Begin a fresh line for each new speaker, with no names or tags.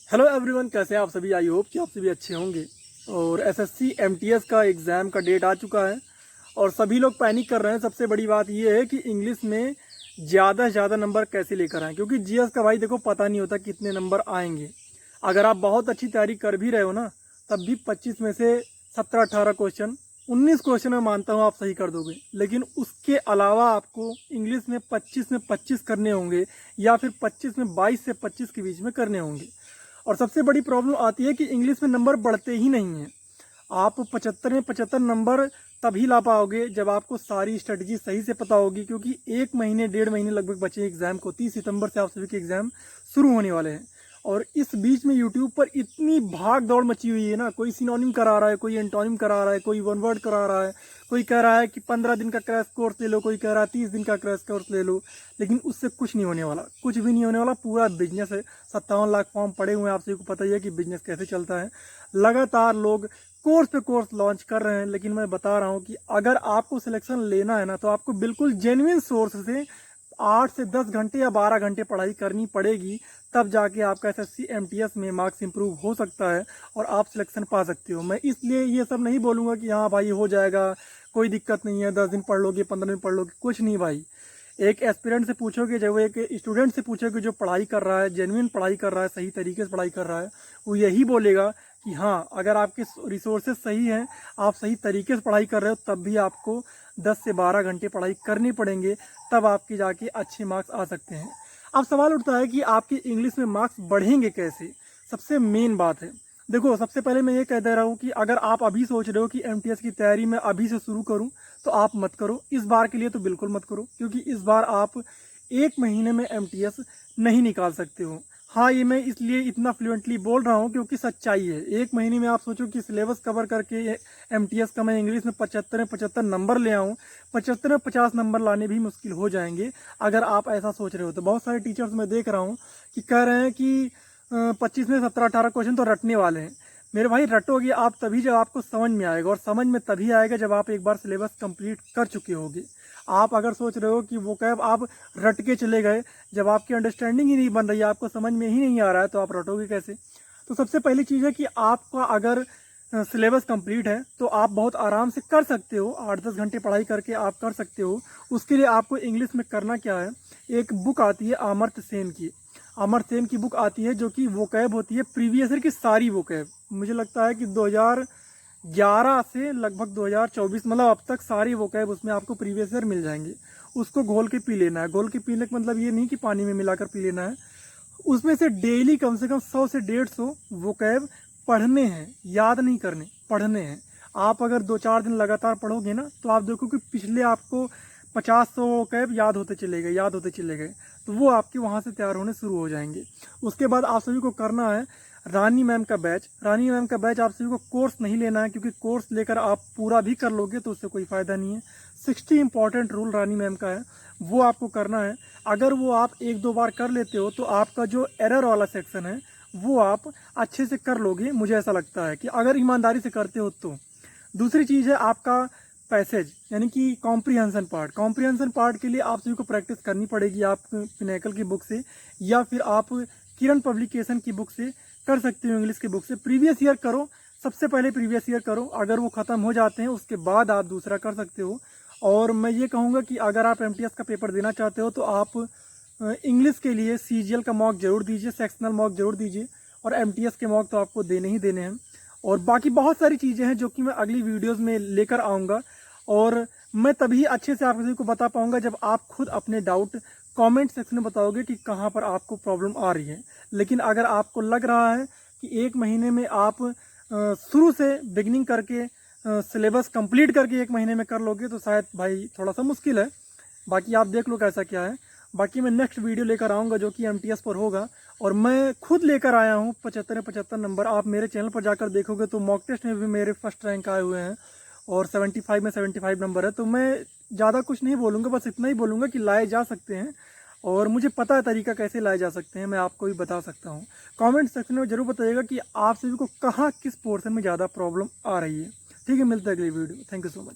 Hello everyone, कैसे हैं आप सभी। आई होप कि आप सभी अच्छे होंगे। और एसएससी एमटीएस का एग्ज़ाम का डेट आ चुका है और सभी लोग पैनिक कर रहे हैं। सबसे बड़ी बात यह है कि इंग्लिश में ज़्यादा से ज़्यादा नंबर कैसे लेकर आएँ, क्योंकि जीएस का भाई देखो पता नहीं होता कितने नंबर आएंगे। अगर आप बहुत अच्छी तैयारी कर भी रहे हो ना, तब भी 25 में से 17-18 क्वेश्चन, 19 क्वेश्चन मैं मानता हूँ आप सही कर दोगे, लेकिन उसके अलावा आपको इंग्लिश में 25 करने होंगे या फिर 25 में 22 से 25 के बीच में करने होंगे। और सबसे बड़ी प्रॉब्लम आती है कि इंग्लिश में नंबर बढ़ते ही नहीं हैं। आप 75 में 75 नंबर तभी ला पाओगे जब आपको सारी स्ट्रेटजी सही से पता होगी, क्योंकि 1 महीने 1.5 महीने लगभग बचे एग्जाम को। 30 सितंबर से आप सभी के एग्जाम शुरू होने वाले हैं और इस बीच में यूट्यूब पर इतनी भाग दौड़ मची हुई है ना। कोई सिनोनिम करा रहा है, कोई एंटोनिम करा रहा है, कोई वन वर्ड करा रहा है, कोई कह रहा है कि 15 दिन का क्रैश कोर्स ले लो, कोई कह रहा है 30 दिन का क्रैश कोर्स ले लो। लेकिन उससे कुछ नहीं होने वाला, कुछ भी नहीं होने वाला। पूरा बिजनेस है। 57 लाख फॉर्म पड़े हुए हैं, आप सभी को पता ही है कि बिजनेस कैसे चलता है। लगातार लोग कोर्स पे कोर्स लॉन्च कर रहे हैं, लेकिन मैं बता रहा हूँ कि अगर आपको सिलेक्शन लेना है ना, तो आपको बिल्कुल जेन्युइन सोर्स से 8 से 10 घंटे या 12 घंटे पढ़ाई करनी पड़ेगी। तब जाके आपका एसएससी एमटीएस में मार्क्स इंप्रूव हो सकता है और आप सिलेक्शन पा सकते हो। मैं इसलिए ये सब नहीं बोलूँगा कि हाँ भाई हो जाएगा, कोई दिक्कत नहीं है, 10 दिन पढ़ लोगे, 15 दिन पढ़ लोगे, कुछ नहीं भाई। एक एस्पिरेंट से पूछोगे, जब वो एक स्टूडेंट से पूछोगे जो पढ़ाई कर रहा है, जेन्युइन पढ़ाई कर रहा है, सही तरीके से पढ़ाई कर रहा है, वो यही बोलेगा कि हाँ, अगर आपके रिसोर्सेज सही हैं, आप सही तरीके से पढ़ाई कर रहे हो, तब भी आपको 10 से 12 घंटे पढ़ाई करनी पड़ेंगे, तब आपके जाके अच्छे मार्क्स आ सकते हैं। अब सवाल उठता है कि आपके इंग्लिश में मार्क्स बढ़ेंगे कैसे। सबसे मेन बात है, देखो सबसे पहले मैं ये कह दे रहा हूँ कि अगर आप अभी सोच रहे हो कि एमटीएस की तैयारी मैं अभी से शुरू करूँ, तो आप मत करो। इस बार के लिए तो बिल्कुल मत करो, क्योंकि इस बार आप 1 महीने में एमटीएस नहीं निकाल सकते हो। हाँ, ये मैं इसलिए इतना फ्लुएंटली बोल रहा हूँ क्योंकि सच्चाई है। 1 महीने में आप सोचो कि सिलेबस कवर करके एमटीएस का मैं इंग्लिश में 75 नंबर ले आऊँ। 75 में 50 नंबर लाने भी मुश्किल हो जाएंगे अगर आप ऐसा सोच रहे हो। तो बहुत सारे टीचर्स मैं देख रहा हूँ कि कह रहे हैं कि 25 में 17-18 क्वेश्चन तो रटने वाले हैं। मेरे भाई, रटोगे आप तभी जब आपको समझ में आएगा, और समझ में तभी आएगा जब आप एक बार सिलेबस कंप्लीट कर चुके होगे। आप अगर सोच रहे हो कि वो कैब आप रट के चले गए, जब आपकी अंडरस्टैंडिंग ही नहीं बन रही है, आपको समझ में ही नहीं आ रहा है, तो आप रटोगे कैसे। तो सबसे पहली चीज़ है कि आपका अगर सिलेबस कंप्लीट है तो आप बहुत आराम से कर सकते हो। 8-10 घंटे पढ़ाई करके आप कर सकते हो। उसके लिए आपको इंग्लिश में करना क्या है, एक बुक आती है अमर्त्य सेन की। अमर्त्य सेन की बुक आती है जो कि वोकैब होती है, प्रीवियस ईयर की सारी वोकैब। मुझे लगता है कि 2011 से लगभग 2024 मतलब अब तक सारी वोकैब उसमें आपको प्रीवियस ईयर मिल जाएंगे। उसको घोल के पी लेना है। घोल के पीने का मतलब ये नहीं कि पानी में मिलाकर पी लेना है। उसमें से डेली कम से कम 100 से 150 वोकैब पढ़ने हैं, याद नहीं करने, पढ़ने हैं। आप अगर 2-4 दिन लगातार पढ़ोगे ना, तो आप देखो कि पिछले आपको 50-100 वोकैब याद होते चले गए, याद होते चले गए। तो वो आपके वहाँ से तैयार होने शुरू हो जाएंगे। उसके बाद आप सभी को करना है रानी मैम का बैच। रानी मैम का बैच आप सभी को कोर्स नहीं लेना है, क्योंकि कोर्स लेकर आप पूरा भी कर लोगे तो उससे कोई फ़ायदा नहीं है। 60 इंपॉर्टेंट रूल रानी मैम का है, वो आपको करना है। अगर वो आप 1-2 बार कर लेते हो तो आपका जो एरर वाला सेक्शन है वो आप अच्छे से कर लोगे, मुझे ऐसा लगता है कि अगर ईमानदारी से करते हो तो। दूसरी चीज़ है आपका पैसेज, यानी कि कॉम्प्रिहेंशन पार्ट। कॉम्प्रिहेंशन पार्ट के लिए आप सभी को प्रैक्टिस करनी पड़ेगी। आप पिनेकल की बुक से या फिर आप किरण पब्लिकेशन की बुक से कर सकते हो, इंग्लिश की बुक से। प्रीवियस ईयर करो, सबसे पहले प्रीवियस ईयर करो। अगर वो ख़त्म हो जाते हैं उसके बाद आप दूसरा कर सकते हो। और मैं ये कहूँगा कि अगर आप एमटीएस का पेपर देना चाहते हो तो आप इंग्लिश के लिए सीजीएल का मॉक जरूर दीजिए, सेक्शनल मॉक जरूर दीजिए, और एमटीएस के मॉक तो आपको देने ही देने हैं। और बाकी बहुत सारी चीज़ें हैं जो कि मैं अगली वीडियोस में लेकर आऊँगा, और मैं तभी अच्छे से आप किसी को बता पाऊँगा जब आप खुद अपने डाउट कमेंट सेक्शन में बताओगे कि कहाँ पर आपको प्रॉब्लम आ रही है। लेकिन अगर आपको लग रहा है कि 1 महीने में आप शुरू से बिगनिंग करके सिलेबस कंप्लीट करके 1 महीने में कर लोगे, तो शायद भाई थोड़ा सा मुश्किल है। बाकी आप देख लो कैसा क्या है। बाकी मैं नेक्स्ट वीडियो लेकर आऊँगा जो कि एमटीएस पर होगा, और मैं खुद लेकर आया हूँ 75 नंबर। आप मेरे चैनल पर जाकर देखोगे तो मॉक टेस्ट में भी मेरे फर्स्ट रैंक आए हुए हैं, और 75 में 75 नंबर है। तो मैं ज़्यादा कुछ नहीं बोलूँगा, बस इतना ही बोलूँगा कि लाए जा सकते हैं, और मुझे पता है तरीका कैसे लाए जा सकते हैं, मैं आपको भी बता सकता हूँ। कमेंट सेक्शन में जरूर बताइएगा कि आप सभी को कहाँ किस पोर्शन में ज़्यादा प्रॉब्लम आ रही है। ठीक है, मिलते हैं अगली video. Thank you so much.